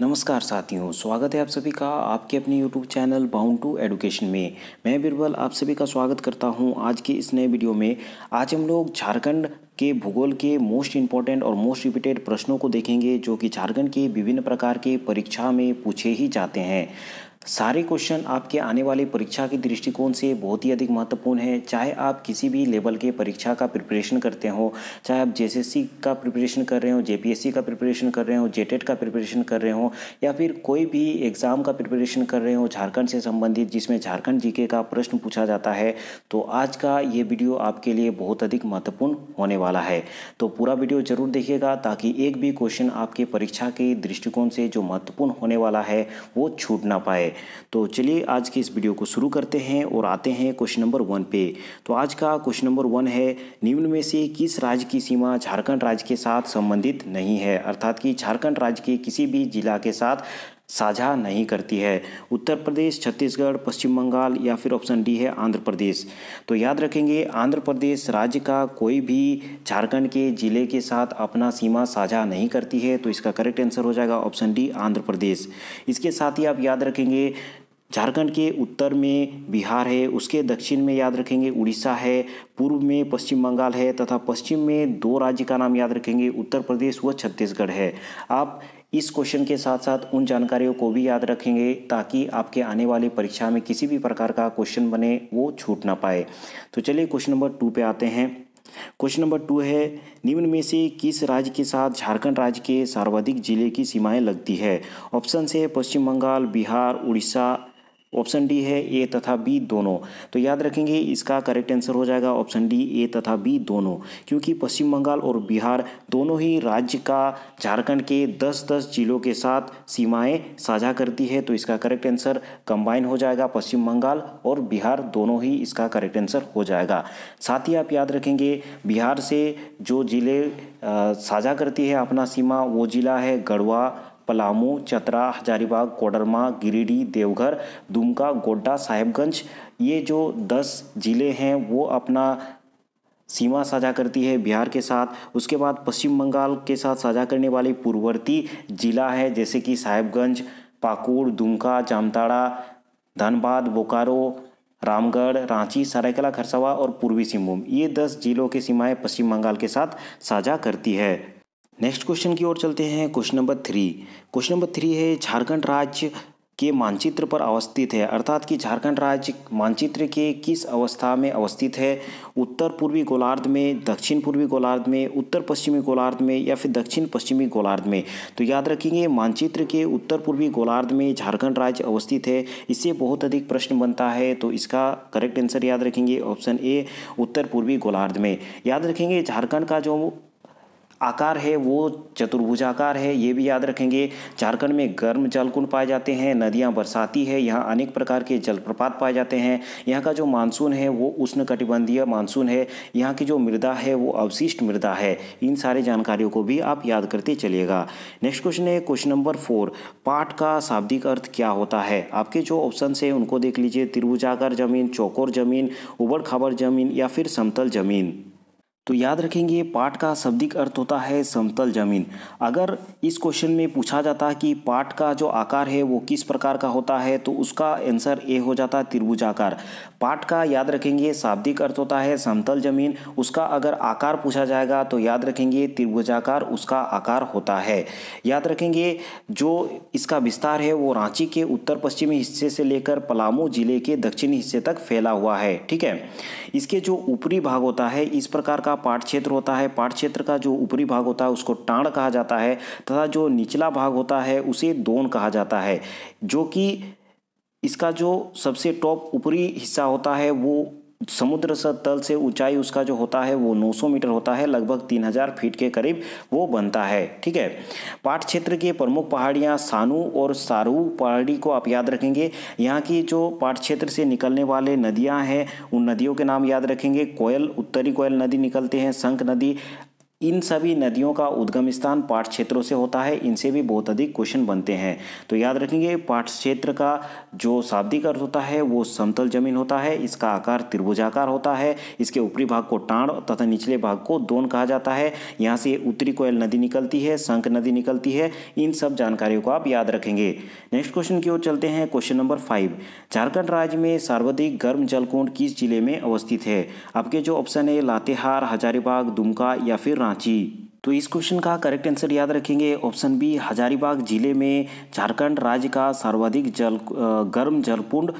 नमस्कार साथियों, स्वागत है आप सभी का आपके अपने YouTube channel bound to education में। मैं बिरबल आप सभी का स्वागत करता हूं आज के इस नए वीडियो में। आज हम लोग झारखंड के भूगोल के मोस्ट इंपॉर्टेंट और मोस्ट रिपीटेड प्रश्नों को देखेंगे, जो कि झारखंड के विभिन्न प्रकार के परीक्षा में पूछे ही जाते हैं। सारे क्वेश्चन आपके आने वाली परीक्षा के दृष्टिकोण से बहुत ही अधिक महत्वपूर्ण है। चाहे आप किसी भी लेवल के परीक्षा का प्रिपरेशन करते हो, चाहे आप जेएसएससी का प्रिपरेशन कर रहे हो, जेपीएससी का प्रिपरेशन कर रहे हो, जेटेट का प्रिपरेशन कर रहे हो, या फिर कोई भी एग्ज़ाम का प्रिपरेशन कर रहे हो झारखंड से संबंधित, जिसमें झारखंड जीके का प्रश्न पूछा जाता है, तो आज का ये वीडियो आपके लिए बहुत अधिक महत्वपूर्ण होने वाला है। तो पूरा वीडियो जरूर देखिएगा ताकि एक भी क्वेश्चन आपके परीक्षा के दृष्टिकोण से जो महत्वपूर्ण होने वाला है वो छूट ना पाए। तो चलिए आज के इस वीडियो को शुरू करते हैं और आते हैं क्वेश्चन नंबर 1 पे। तो आज का क्वेश्चन नंबर 1 है, निम्न में से किस राज्य की सीमा झारखंड राज्य के साथ संबंधित नहीं है, अर्थात कि झारखंड राज्य के किसी भी जिला के साथ साझा नहीं करती है। उत्तर प्रदेश, छत्तीसगढ़, पश्चिम बंगाल या फिर ऑप्शन डी है आंध्र प्रदेश। तो याद रखेंगे, आंध्र प्रदेश राज्य का कोई भी झारखंड के जिले के साथ अपना सीमा साझा नहीं करती है, तो इसका करेक्ट आंसर हो जाएगा ऑप्शन डी आंध्र प्रदेश। इसके साथ ही आप याद रखेंगे, झारखंड के उत्तर में बिहार है, उसके दक्षिण में याद रखेंगे उड़ीसा है, पूर्व में पश्चिम बंगाल है तथा पश्चिम में दो राज्य का नाम याद रखेंगे, उत्तर प्रदेश व छत्तीसगढ़ है। आप इस क्वेश्चन के साथ साथ उन जानकारियों को भी याद रखेंगे ताकि आपके आने वाली परीक्षा में किसी भी प्रकार का क्वेश्चन बने वो छूट ना पाए। तो चलिए क्वेश्चन नंबर 2 पे आते हैं। क्वेश्चन नंबर 2 है, निम्न में से किस राज्य के साथ झारखंड राज्य के सर्वाधिक जिले की सीमाएं लगती है। ऑप्शन से पश्चिम बंगाल, बिहार, उड़ीसा, ऑप्शन डी है ए तथा बी दोनों। तो याद रखेंगे इसका करेक्ट आंसर हो जाएगा ऑप्शन डी ए तथा बी दोनों, क्योंकि पश्चिम बंगाल और बिहार दोनों ही राज्य का झारखंड के 10-10 जिलों के साथ सीमाएं साझा करती है। तो इसका करेक्ट आंसर कंबाइन हो जाएगा, पश्चिम बंगाल और बिहार दोनों ही इसका करेक्ट आंसर हो जाएगा। साथ ही आप याद रखेंगे, बिहार से जो जिले साझा करती है अपना सीमा, वो जिला है गढ़वा, पलामू, चतरा, हजारीबाग, कोडरमा, गिरिडीह, देवघर, दुमका, गोड्डा, साहेबगंज। ये जो 10 जिले हैं वो अपना सीमा साझा करती है बिहार के साथ। उसके बाद पश्चिम बंगाल के साथ साझा करने वाली पूर्ववर्ती जिला है, जैसे कि साहेबगंज, पाकुड़, दुमका, जामताड़ा, धनबाद, बोकारो, रामगढ़, रांची, सरायकेला, खरसावा और पूर्वी सिंहभूम। ये 10 जिलों की सीमाएं पश्चिम बंगाल के साथ साझा करती है। नेक्स्ट क्वेश्चन की ओर चलते हैं। Question number 3। क्वेश्चन नंबर 3 है, झारखंड राज्य के मानचित्र पर अवस्थित है, अर्थात कि झारखंड राज्य मानचित्र के किस अवस्था में अवस्थित है। उत्तर पूर्वी गोलार्ध में, दक्षिण पूर्वी गोलार्ध में, उत्तर पश्चिमी गोलार्ध में या फिर दक्षिण पश्चिमी गोलार्ध में। तो याद रखेंगे, मानचित्र के उत्तर पूर्वी गोलार्ध में झारखंड राज्य अवस्थित है। इससे बहुत अधिक प्रश्न बनता है, तो इसका करेक्ट आंसर याद रखेंगे ऑप्शन ए उत्तर पूर्वी गोलार्ध में। याद रखेंगे, झारखंड का जो आकार है वो चतुर्भुजाकार है, ये भी याद रखेंगे। झारखंड में गर्म जलकुंड पाए जाते हैं, नदियां बरसाती है, यहाँ अनेक प्रकार के जलप्रपात पाए जाते हैं। यहाँ का जो मानसून है वो उष्णकटिबंधीय मानसून है, यहाँ की जो मृदा है वो अवशिष्ट मृदा है। इन सारी जानकारियों को भी आप याद करते चलिएगा। नेक्स्ट क्वेश्चन है क्वेश्चन नंबर 4, पाट का शाब्दिक अर्थ क्या होता है। आपके जो ऑप्शन है उनको देख लीजिए, त्रिभुजाकार जमीन, चौकोर जमीन, उबड़ खाबड़ जमीन या फिर समतल जमीन। तो याद रखेंगे, पाट का शाब्दिक अर्थ होता है समतल जमीन। अगर इस क्वेश्चन में पूछा जाता है कि पाट का जो आकार है वो किस प्रकार का होता है, तो उसका आंसर ए हो जाता है त्रिभुजाकार। पाट का याद रखेंगे शाब्दिक अर्थ होता है समतल जमीन, उसका अगर आकार पूछा जाएगा तो याद रखेंगे त्रिभुजाकार उसका आकार होता है। याद रखेंगे, जो इसका विस्तार है वो रांची के उत्तर पश्चिमी हिस्से से लेकर पलामू जिले के दक्षिणी हिस्से तक फैला हुआ है। ठीक है, इसके जो ऊपरी भाग होता है इस प्रकार का पाट क्षेत्र होता है। पाट क्षेत्र का जो ऊपरी भाग होता है उसको टांड़ कहा जाता है तथा जो निचला भाग होता है उसे दोन कहा जाता है। जो कि इसका जो सबसे टॉप ऊपरी हिस्सा होता है वो समुद्र तल से ऊंचाई उसका जो होता है वो 900 मीटर होता है, लगभग 3000 फीट के करीब वो बनता है। ठीक है, पाट क्षेत्र के प्रमुख पहाड़ियाँ सानू और सारू पहाड़ी को आप याद रखेंगे। यहाँ की जो पाट क्षेत्र से निकलने वाले नदियाँ हैं उन नदियों के नाम याद रखेंगे। कोयल, उत्तरी कोयल नदी निकलते हैं, शंख नदी, इन सभी नदियों का उद्गम स्थान पाठ क्षेत्रों से होता है। इनसे भी बहुत अधिक क्वेश्चन बनते हैं। तो याद रखेंगे, पाठ क्षेत्र का जो शाब्दिक अर्थ होता है वो समतल जमीन होता है। इसका आकार त्रिभुजाकार होता है। इसके ऊपरी भाग को टांड़ तथा निचले भाग को दोन कहा जाता है। यहाँ से उत्तरी कोयल नदी निकलती है, शंख नदी निकलती है। इन सब जानकारियों को आप याद रखेंगे। नेक्स्ट क्वेश्चन की ओर चलते हैं। क्वेश्चन नंबर 5, झारखंड राज्य में सर्वाधिक गर्म जलकुंड किस जिले में अवस्थित है? आपके जो ऑप्शन है लातेहार, हजारीबाग, दुमका या फिर रांची। तो इस क्वेश्चन का करेक्ट आंसर याद रखेंगे ऑप्शन बी, हजारीबाग जिले में झारखंड राज्य का सर्वाधिक गर्म जलकुंड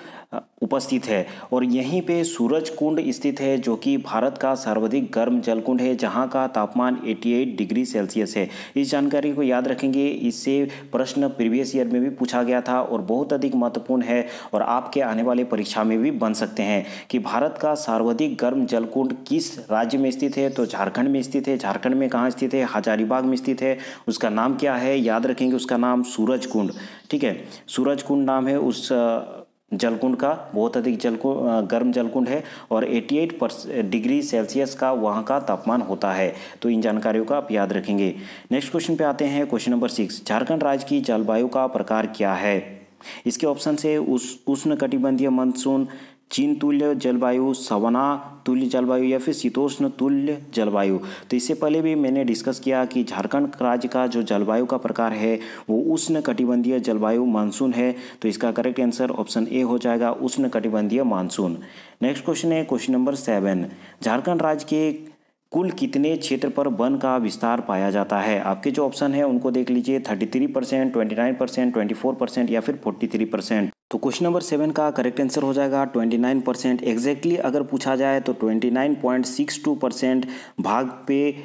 उपस्थित है। और यहीं पे सूरज कुंड स्थित है, जो कि भारत का सर्वाधिक गर्म जलकुंड है, जहां का तापमान 88 डिग्री सेल्सियस है। इस जानकारी को याद रखेंगे। इससे प्रश्न प्रीवियस ईयर में भी पूछा गया था और बहुत अधिक महत्वपूर्ण है और आपके आने वाले परीक्षा में भी बन सकते हैं कि भारत का सर्वाधिक गर्म जलकुंड किस राज्य में स्थित है। तो झारखंड में स्थित है। झारखंड में कहाँ स्थित है? हजारीबाग में स्थित है। उसका नाम क्या है? याद रखेंगे, उसका नाम सूरज कुंड। ठीक है, सूरज कुंड नाम है उस जलकुंड का। बहुत अधिक गर्म जलकुंड है और 88 डिग्री सेल्सियस का वहाँ का तापमान होता है। तो इन जानकारियों का आप याद रखेंगे। नेक्स्ट क्वेश्चन पे आते हैं। क्वेश्चन नंबर 6, झारखंड राज्य की जलवायु का प्रकार क्या है? इसके ऑप्शन से उष्णकटिबंधीय मानसून, चीन तुल्य जलवायु, सवाना तुल्य जलवायु या फिर शीतोष्ण तुल्य जलवायु। तो इससे पहले भी मैंने डिस्कस किया कि झारखंड राज्य का जो जलवायु का प्रकार है वो उष्णकटिबंधीय जलवायु मानसून है। तो इसका करेक्ट आंसर ऑप्शन ए हो जाएगा, उष्णकटिबंधीय मानसून। नेक्स्ट क्वेश्चन है क्वेश्चन नंबर 7, झारखंड राज्य के कुल कितने क्षेत्र पर वन का विस्तार पाया जाता है? आपके जो ऑप्शन है उनको देख लीजिए, 33%, 29%, 24% या फिर 43%। तो क्वेश्चन नंबर 7 का करेक्ट आंसर हो जाएगा 29%। एग्जैक्टली अगर पूछा जाए तो 29.62% भाग पे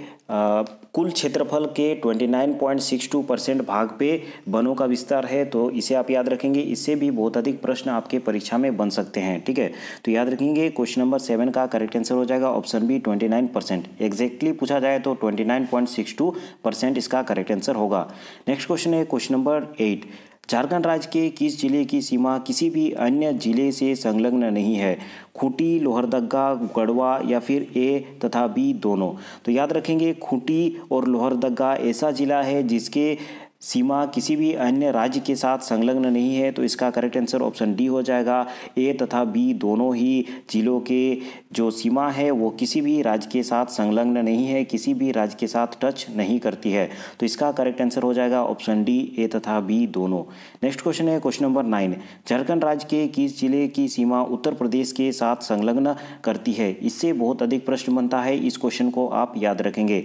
कुल क्षेत्रफल के 29.62% भाग पे वनों का विस्तार है। तो इसे आप याद रखेंगे। इससे भी बहुत अधिक प्रश्न आपके परीक्षा में बन सकते हैं। ठीक है, तो याद रखेंगे क्वेश्चन नंबर 7 का करेक्ट आंसर हो जाएगा ऑप्शन बी, 29%। एग्जैक्टली पूछा जाए तो 29.62% इसका करेक्ट आंसर होगा। नेक्स्ट क्वेश्चन है क्वेश्चन नंबर 8, झारखंड राज्य के किस जिले की सीमा किसी भी अन्य जिले से संलग्न नहीं है? खूंटी, लोहरदगा, गढ़वा या फिर ए तथा बी दोनों। तो याद रखेंगे, खूंटी और लोहरदगा ऐसा जिला है जिसके सीमा किसी भी अन्य राज्य के साथ संलग्न नहीं है। तो इसका करेक्ट आंसर ऑप्शन डी हो जाएगा। ए तथा बी दोनों ही जिलों के जो सीमा है वो किसी भी राज्य के साथ संलग्न नहीं है, किसी भी राज्य के साथ टच नहीं करती है। तो इसका करेक्ट आंसर हो जाएगा ऑप्शन डी, ए तथा बी दोनों। नेक्स्ट क्वेश्चन है क्वेश्चन नंबर 9, झारखंड राज्य के किस जिले की सीमा उत्तर प्रदेश के साथ संलग्न करती है? इससे बहुत अधिक प्रश्न बनता है। इस क्वेश्चन को आप याद रखेंगे।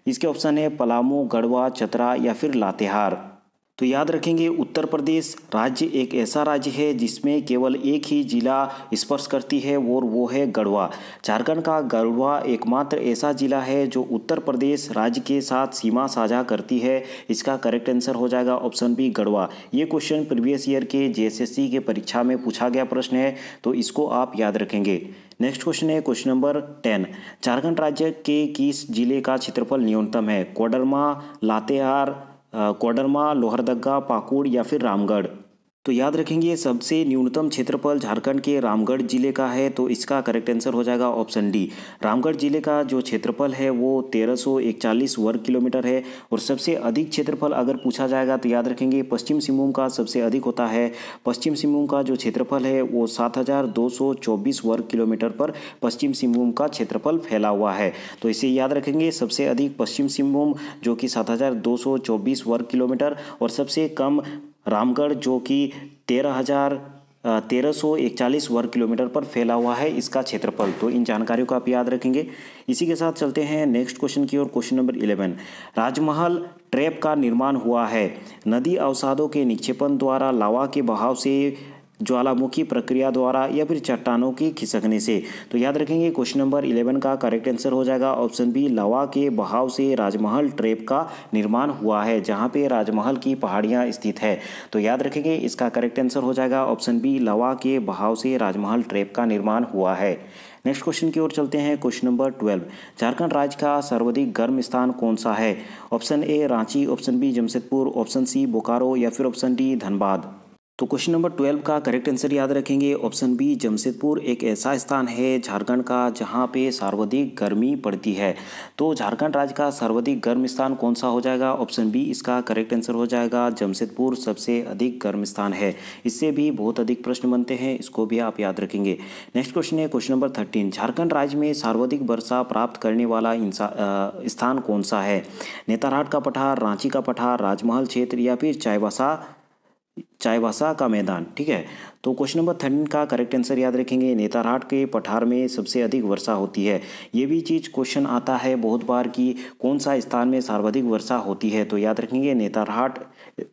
इसके ऑप्शन है पलामू, गढ़वा, चतरा या फिर लातेहार। तो याद रखेंगे, उत्तर प्रदेश राज्य एक ऐसा राज्य है जिसमें केवल एक ही जिला स्पर्श करती है और वो है गढ़वा। झारखंड का गढ़वा एकमात्र ऐसा जिला है जो उत्तर प्रदेश राज्य के साथ सीमा साझा करती है। इसका करेक्ट आंसर हो जाएगा ऑप्शन बी, गढ़वा। ये क्वेश्चन प्रीवियस ईयर के जेएसएससी के परीक्षा में पूछा गया प्रश्न है, तो इसको आप याद रखेंगे। नेक्स्ट क्वेश्चन है क्वेश्चन नंबर 10, झारखंड राज्य के किस जिले का क्षेत्रफल न्यूनतम है? कोडरमा, लोहरदगा, पाकुड़ या फिर रामगढ़। तो याद रखेंगे, सबसे न्यूनतम क्षेत्रफल झारखंड के रामगढ़ जिले का है। तो इसका करेक्ट आंसर हो जाएगा ऑप्शन डी। रामगढ़ जिले का जो क्षेत्रफल है वो 1341 वर्ग किलोमीटर है। और सबसे अधिक क्षेत्रफल अगर पूछा जाएगा तो याद रखेंगे, पश्चिम सिंहभूम का सबसे अधिक होता है। पश्चिम सिंहभूम का जो क्षेत्रफल है वो 7224 वर्ग किलोमीटर पर पश्चिम सिंहभूम का क्षेत्रफल फैला हुआ है। तो इसे याद रखेंगे, सबसे अधिक पश्चिम सिंहभूम जो कि 7224 वर्ग किलोमीटर, और सबसे कम रामगढ़ जो कि 1341 वर्ग किलोमीटर पर फैला हुआ है इसका क्षेत्रफल। तो इन जानकारियों को आप याद रखेंगे। इसी के साथ चलते हैं नेक्स्ट क्वेश्चन की ओर। क्वेश्चन नंबर 11, राजमहल ट्रैप का निर्माण हुआ है नदी अवसादों के निक्षेपण द्वारा, लावा के बहाव से, ज्वालामुखी प्रक्रिया द्वारा या फिर चट्टानों की खिसकने से। तो याद रखेंगे, क्वेश्चन नंबर 11 का करेक्ट आंसर हो जाएगा ऑप्शन बी, लावा के बहाव से राजमहल ट्रैप का निर्माण हुआ है, जहां पे राजमहल की पहाड़ियां स्थित है। तो याद रखेंगे, इसका करेक्ट आंसर हो जाएगा ऑप्शन बी, लावा के बहाव से राजमहल ट्रैप का निर्माण हुआ है। नेक्स्ट क्वेश्चन की ओर चलते हैं। क्वेश्चन नंबर 12, झारखंड राज्य का सर्वाधिक गर्म स्थान कौन सा है? Option a Ranchi, option b Jamshedpur, option c Bokaro या फिर ऑप्शन डी धनबाद। तो क्वेश्चन नंबर 12 का करेक्ट आंसर याद रखेंगे ऑप्शन बी, जमशेदपुर एक ऐसा स्थान है झारखंड का जहां पे सर्वाधिक गर्मी पड़ती है। तो झारखंड राज्य का सर्वाधिक गर्म स्थान कौन सा हो जाएगा? ऑप्शन बी इसका करेक्ट आंसर हो जाएगा, जमशेदपुर सबसे अधिक गर्म स्थान है। इससे भी बहुत अधिक प्रश्न बनते हैं, इसको भी आप याद रखेंगे। नेक्स्ट क्वेश्चन है क्वेश्चन नंबर 13, झारखंड राज्य में सर्वाधिक वर्षा प्राप्त करने वाला स्थान कौन सा है? नेतरहाट का पठार, रांची का पठार, राजमहल क्षेत्र या फिर चाईबासा का मैदान। ठीक है, तो क्वेश्चन नंबर 13 का करेक्ट आंसर याद रखेंगे, नेतरहाट के पठार में सबसे अधिक वर्षा होती है। ये भी चीज़ क्वेश्चन आता है बहुत बार कि कौन सा स्थान में सर्वाधिक वर्षा होती है, तो याद रखेंगे नेतरहाट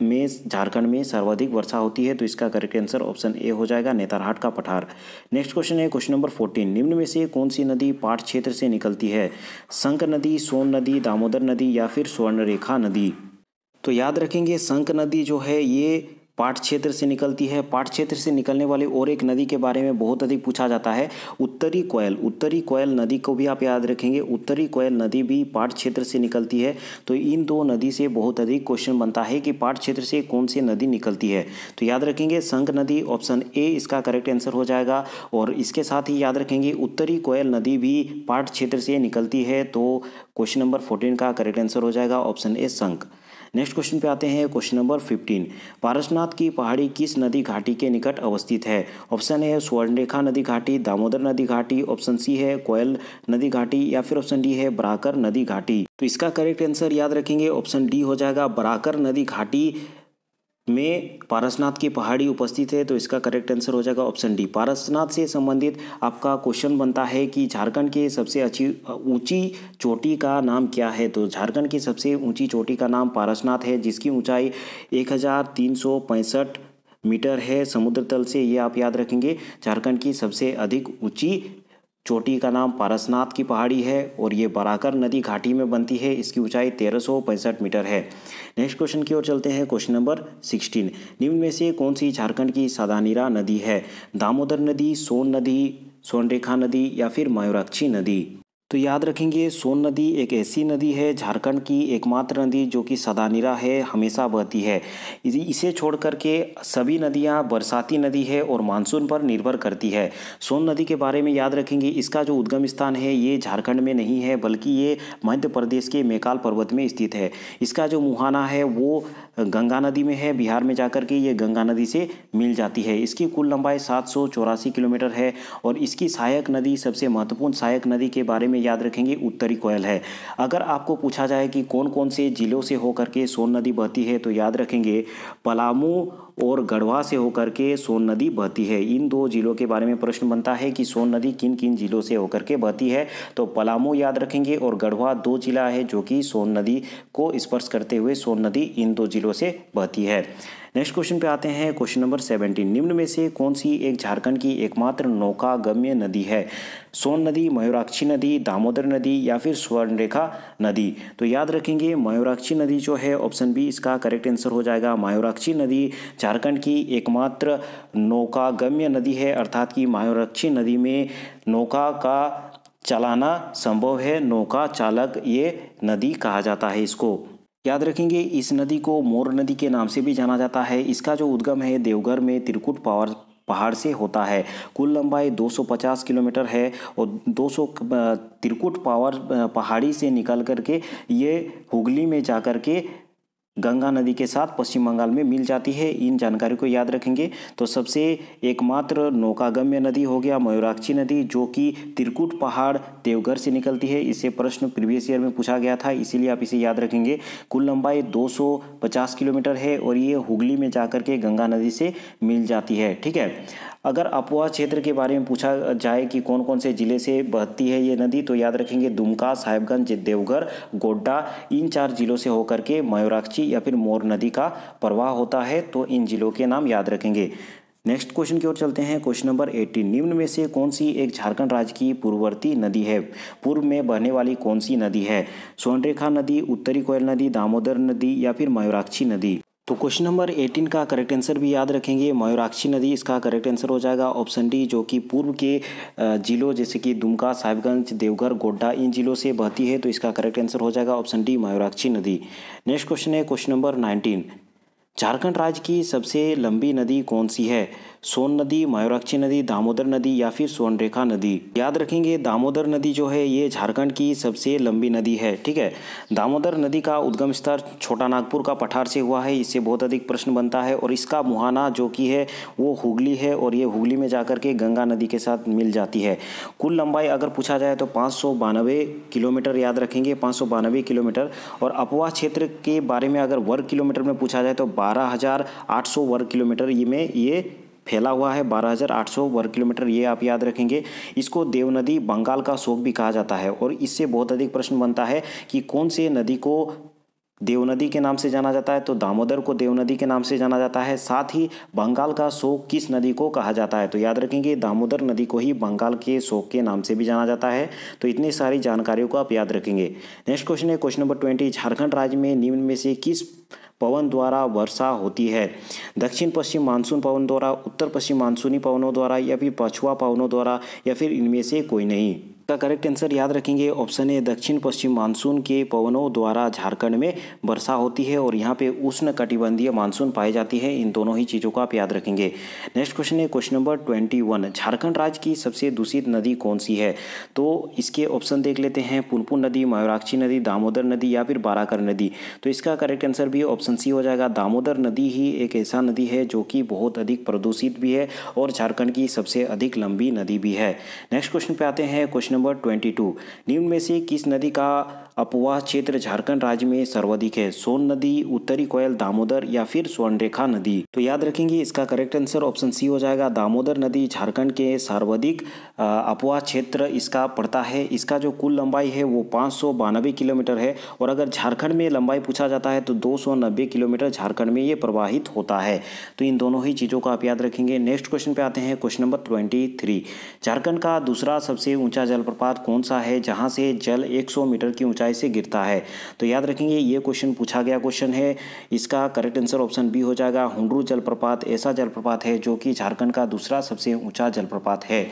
में झारखंड में सर्वाधिक वर्षा होती है। तो इसका करेक्ट आंसर ऑप्शन ए हो जाएगा, नेतरहाट का पठार। नेक्स्ट क्वेश्चन है क्वेश्चन नंबर 14, निम्न में से कौन सी नदी पाट क्षेत्र से निकलती है? शंख नदी, सोन नदी, दामोदर नदी या फिर स्वर्णरेखा नदी? तो याद रखेंगे शंख नदी जो है ये पाट क्षेत्र से निकलती है। पाट क्षेत्र से निकलने वाली और एक नदी के बारे में बहुत अधिक पूछा जाता है, उत्तरी कोयल नदी को भी आप याद रखेंगे। उत्तरी कोयल नदी भी पाट क्षेत्र से निकलती है। तो इन दो नदी से बहुत अधिक क्वेश्चन बनता है कि पाट क्षेत्र से कौन सी नदी निकलती है। तो याद रखेंगे शंख नदी, ऑप्शन ए इसका करेक्ट आंसर हो जाएगा। और इसके साथ ही याद रखेंगे उत्तरी कोयल नदी भी पाट क्षेत्र से निकलती है। तो क्वेश्चन नंबर 14 का करेक्ट आंसर हो जाएगा ऑप्शन ए, शंख। नेक्स्ट क्वेश्चन पे आते हैं क्वेश्चन नंबर 15, पारसनाथ की पहाड़ी किस नदी घाटी के निकट अवस्थित है? ऑप्शन ए है स्वर्णरेखा नदी घाटी, दामोदर नदी घाटी, ऑप्शन सी है कोयल नदी घाटी या फिर ऑप्शन डी है बराकर नदी घाटी। तो इसका करेक्ट आंसर याद रखेंगे ऑप्शन डी हो जाएगा, बराकर नदी घाटी में पारसनाथ की पहाड़ी उपस्थित है। तो इसका करेक्ट आंसर हो जाएगा ऑप्शन डी। पारसनाथ से संबंधित आपका क्वेश्चन बनता है कि झारखंड के सबसे ऊंची चोटी का नाम क्या है? तो झारखंड की सबसे ऊंची चोटी का नाम पारसनाथ है, जिसकी ऊंचाई 1365 मीटर है समुद्र तल से। ये आप याद रखेंगे, झारखंड की सबसे अधिक ऊंची चोटी का नाम पारसनाथ की पहाड़ी है और ये बराकर नदी घाटी में बनती है। इसकी ऊंचाई 1365 मीटर है। नेक्स्ट क्वेश्चन की ओर चलते हैं क्वेश्चन नंबर 16, निम्न में से कौन सी झारखंड की सादानीरा नदी है? दामोदर नदी, सोन नदी, स्वर्णरेखा नदी या फिर मयूराक्षी नदी? तो याद रखेंगे सोन नदी एक ऐसी नदी है झारखंड की एकमात्र नदी जो कि सदानीरा है, हमेशा बहती है। इसे छोड़ करके सभी नदियां बरसाती नदी है और मानसून पर निर्भर करती है। सोन नदी के बारे में याद रखेंगे, इसका जो उद्गम स्थान है ये झारखंड में नहीं है बल्कि ये मध्य प्रदेश के मैकाल पर्वत में स्थित है। इसका जो मुहाना है वो गंगा नदी में है, बिहार में जाकर के ये गंगा नदी से मिल जाती है। इसकी कुल लंबाई 784 किलोमीटर है और इसकी सहायक नदी, सबसे महत्वपूर्ण सहायक नदी के बारे में याद रखेंगे उत्तरी कोयल है। अगर आपको पूछा जाए कि कौन कौन से जिलों से होकर के सोन नदी बहती है, तो याद रखेंगे पलामू और गढ़वा से होकर के सोन नदी बहती है। इन दो जिलों के बारे में प्रश्न बनता है कि सोन नदी किन किन जिलों से होकर के बहती है, तो पलामू याद रखेंगे और गढ़वा दो जिला है जो कि सोन नदी को स्पर्श करते हुए सोन नदी इन दो जिलों से बहती है। नेक्स्ट क्वेश्चन पे आते हैं क्वेश्चन नंबर 17, निम्न में से कौन सी एक झारखंड की एकमात्र नौका गम्य नदी है? सोन नदी, मयूराक्षी नदी, दामोदर नदी या फिर स्वर्णरेखा नदी? तो याद रखेंगे मयूराक्षी नदी जो है ऑप्शन बी इसका करेक्ट आंसर हो जाएगा। मयूराक्षी नदी झारखंड की एकमात्र नौका गम्य नदी है, अर्थात कि मयूराक्षी नदी में नौका का चलाना संभव है। नौका चालक ये नदी कहा जाता है इसको। याद रखेंगे इस नदी को मोर नदी के नाम से भी जाना जाता है। इसका जो उद्गम है देवघर में त्रिकुट पहाड़ से होता है। कुल लंबाई 250 किलोमीटर है और 200 त्रिकुट पहाड़ी से निकल करके ये हुगली में जाकर के गंगा नदी के साथ पश्चिम बंगाल में मिल जाती है। इन जानकारी को याद रखेंगे। तो सबसे एकमात्र नौकागम्य नदी हो गया मयूराक्षी नदी, जो कि त्रिकुट पहाड़ देवघर से निकलती है। इसे प्रश्न प्रीवियस ईयर में पूछा गया था, इसीलिए आप इसे याद रखेंगे। कुल लंबाई 250 किलोमीटर है और ये हुगली में जाकर के गंगा नदी से मिल जाती है। ठीक है, अगर अपवा क्षेत्र के बारे में पूछा जाए कि कौन कौन से जिले से बहती है ये नदी, तो याद रखेंगे दुमका, साहेबगंज, देवघर, गोड्डा, इन 4 जिलों से होकर के मयूराक्षी या फिर मोर नदी का प्रवाह होता है। तो इन जिलों के नाम याद रखेंगे। नेक्स्ट क्वेश्चन की ओर चलते हैं क्वेश्चन नंबर 18, निम्न में से कौन सी एक झारखंड राज्य की पूर्ववर्ती नदी है? पूर्व में बहने वाली कौन सी नदी है? स्वर्णरेखा नदी, उत्तरी कोयल नदी, दामोदर नदी या फिर मयूराक्षी नदी? तो क्वेश्चन नंबर 18 का करेक्ट आंसर भी याद रखेंगे, मयूराक्षी नदी इसका करेक्ट आंसर हो जाएगा ऑप्शन डी, जो कि पूर्व के जिलों जैसे कि दुमका, साहिबगंज, देवघर, गोड्डा इन जिलों से बहती है। तो इसका करेक्ट आंसर हो जाएगा ऑप्शन डी, मयूराक्षी नदी। नेक्स्ट क्वेश्चन है क्वेश्चन नंबर 19, झारखंड राज्य की सबसे लंबी नदी कौन सी है? सोन नदी, मयूराक्षी नदी, दामोदर नदी या फिर स्वर्णरेखा नदी? याद रखेंगे दामोदर नदी जो है ये झारखंड की सबसे लंबी नदी है। ठीक है, दामोदर नदी का उद्गम स्थल छोटा नागपुर का पठार से हुआ है। इससे बहुत अधिक प्रश्न बनता है और इसका मुहाना जो कि है वो हुगली है और ये हुगली में जाकर के गंगा नदी के साथ मिल जाती है। कुल लंबाई अगर पूछा जाए तो 592 किलोमीटर याद रखेंगे, 592 किलोमीटर। और अपवाह क्षेत्र के बारे में अगर वर्ग किलोमीटर में पूछा जाए तो 12,800 वर्ग किलोमीटर में ये फैला हुआ है। 12,800 वर्ग किलोमीटर ये आप याद रखेंगे। इसको देव नदी, बंगाल का शोक भी कहा जाता है। और इससे बहुत अधिक प्रश्न बनता है कि कौन से नदी को देव नदी के नाम से जाना जाता है, तो दामोदर को देव नदी के नाम से जाना जाता है। साथ ही बंगाल का शोक किस नदी को कहा जाता है, तो याद रखेंगे दामोदर नदी को ही बंगाल के शोक के नाम से भी जाना जाता है। तो इतनी सारी जानकारियों को आप याद रखेंगे। नेक्स्ट क्वेश्चन है क्वेश्चन नंबर 20। झारखंड राज्य में निम्न में से किस पवन द्वारा वर्षा होती है? दक्षिण पश्चिम मानसून पवन द्वारा, उत्तर पश्चिम मानसूनी पवनों द्वारा या फिर पछुआ पवनों द्वारा या फिर इनमें से कोई नहीं? का करेक्ट आंसर याद रखेंगे ऑप्शन ए दक्षिण पश्चिम मानसून के पवनों द्वारा झारखंड में वर्षा होती है और यहाँ पे उष्ण कटिबंधीय मानसून पाई जाती है। इन दोनों ही चीज़ों को आप याद रखेंगे। नेक्स्ट क्वेश्चन है क्वेश्चन नंबर 21। झारखंड राज्य की सबसे दूषित नदी कौन सी है? तो इसके ऑप्शन देख लेते हैं। पुनपुन नदी, मयूराक्षी नदी, दामोदर नदी या फिर बाराकर नदी? तो इसका करेक्ट आंसर भी ऑप्शन सी हो जाएगा। दामोदर नदी ही एक ऐसा नदी है जो कि बहुत अधिक प्रदूषित भी है और झारखंड की सबसे अधिक लंबी नदी भी है। नेक्स्ट क्वेश्चन पे आते हैं क्वेश्चन नंबर 22। निम्न में से किस नदी का अपवाह क्षेत्र झारखंड राज्य में सर्वाधिक है? सोन नदी, उत्तरी कोयल, दामोदर या फिर स्वर्णरेखा नदी? तो याद रखेंगे इसका करेक्ट आंसर ऑप्शन सी हो जाएगा। दामोदर नदी झारखंड के सर्वाधिक अपवाह क्षेत्र इसका पड़ता है। इसका जो कुल लंबाई है वो 592 किलोमीटर है और अगर झारखंड में लंबाई पूछा जाता है तो 290 किलोमीटर झारखंड में ये प्रवाहित होता है। तो इन दोनों ही चीज़ों को आप याद रखेंगे। नेक्स्ट क्वेश्चन पे आते हैं क्वेश्चन नंबर 23। झारखंड का दूसरा सबसे ऊंचा जलप्रपात कौन सा है जहां से जल 100 मीटर की ऊंचाई से गिरता है? तो याद रखेंगे ये क्वेश्चन पूछा गया क्वेश्चन है। इसका करेक्ट आंसर ऑप्शन बी हो जाएगा। हुंड्रू जलप्रपात ऐसा जलप्रपात है जो कि झारखंड का दूसरा सबसे ऊंचा जलप्रपात है।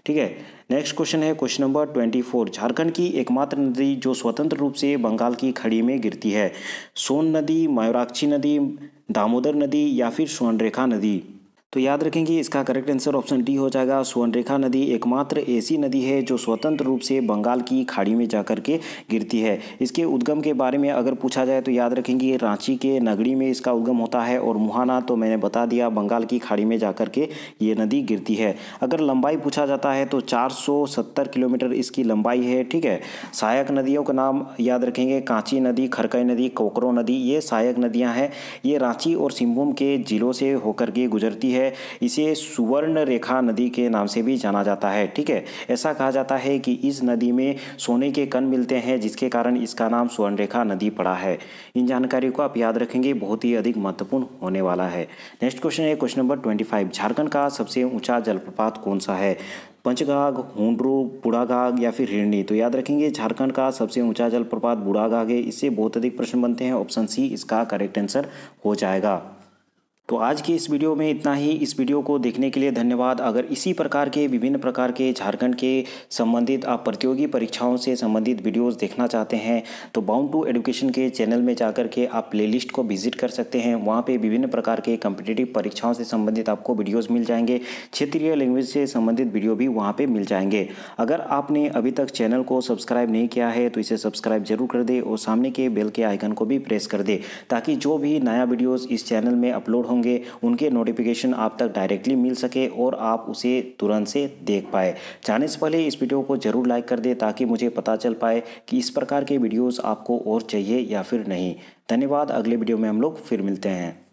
ठीक है, नेक्स्ट क्वेश्चन है क्वेश्चन नंबर 24। झारखंड की एकमात्र नदी जो स्वतंत्र रूप से बंगाल की खाड़ी में गिरती है? सोन नदी, मयूराक्षी नदी, दामोदर नदी या फिर स्वर्णरेखा नदी? तो याद रखेंगे इसका करेक्ट आंसर ऑप्शन डी हो जाएगा। स्वर्णरेखा नदी एकमात्र ऐसी नदी है जो स्वतंत्र रूप से बंगाल की खाड़ी में जाकर के गिरती है। इसके उद्गम के बारे में अगर पूछा जाए तो याद रखेंगे रांची के नगड़ी में इसका उद्गम होता है और मुहाना तो मैंने बता दिया बंगाल की खाड़ी में जाकर के ये नदी गिरती है। अगर लंबाई पूछा जाता है तो 470 किलोमीटर इसकी लंबाई है। ठीक है, सहायक नदियों का नाम याद रखेंगे। कांची नदी, खरकई नदी, कोकरो नदी ये सहायक नदियाँ हैं। ये रांची और सिंहभूम के जिलों से होकर के गुजरती है। इसे सुवर्ण रेखा नदी के नाम से भी जाना जाता है। ठीक है, ऐसा कहा जाता है कि इस नदी में सोने के कण मिलते हैं जिसके कारण इसका नाम स्वर्ण रेखा नदी पड़ा है। इन जानकारी को आप याद रखेंगे, बहुत ही अधिक महत्वपूर्ण होने वाला है। नेक्स्ट क्वेश्चन है क्वेश्चन नंबर 25। झारखंड का सबसे ऊंचा जलप्रपात कौन सा है? पंचघाघ, हुंड्रू, बूढ़ाघाघ या फिर हिरनी? तो याद रखेंगे झारखंड का सबसे ऊंचा जलप्रपात बूढ़ाघाघ है। इससे बहुत अधिक प्रश्न बनते हैं। ऑप्शन सी इसका करेक्ट आंसर हो जाएगा। तो आज की इस वीडियो में इतना ही। इस वीडियो को देखने के लिए धन्यवाद। अगर इसी प्रकार के विभिन्न प्रकार के झारखंड के संबंधित आप प्रतियोगी परीक्षाओं से संबंधित वीडियोस देखना चाहते हैं तो बाउंड टू एजुकेशन के चैनल में जाकर के आप प्लेलिस्ट को विजिट कर सकते हैं। वहाँ पे विभिन्न प्रकार के कॉम्पिटिटिव परीक्षाओं से संबंधित आपको वीडियोज़ मिल जाएंगे। क्षेत्रीय लैंग्वेज से संबंधित वीडियो भी वहाँ पर मिल जाएंगे। अगर आपने अभी तक चैनल को सब्सक्राइब नहीं किया है तो इसे सब्सक्राइब जरूर कर दे और सामने के बेल के आइकन को भी प्रेस कर दे ताकि जो भी नया वीडियोज़ इस चैनल में अपलोड होंगे उनके नोटिफिकेशन आप तक डायरेक्टली मिल सके और आप उसे तुरंत से देख पाए। जाने से पहले इस वीडियो को जरूर लाइक कर दे ताकि मुझे पता चल पाए कि इस प्रकार के वीडियोस आपको और चाहिए या फिर नहीं। धन्यवाद। अगले वीडियो में हम लोग फिर मिलते हैं।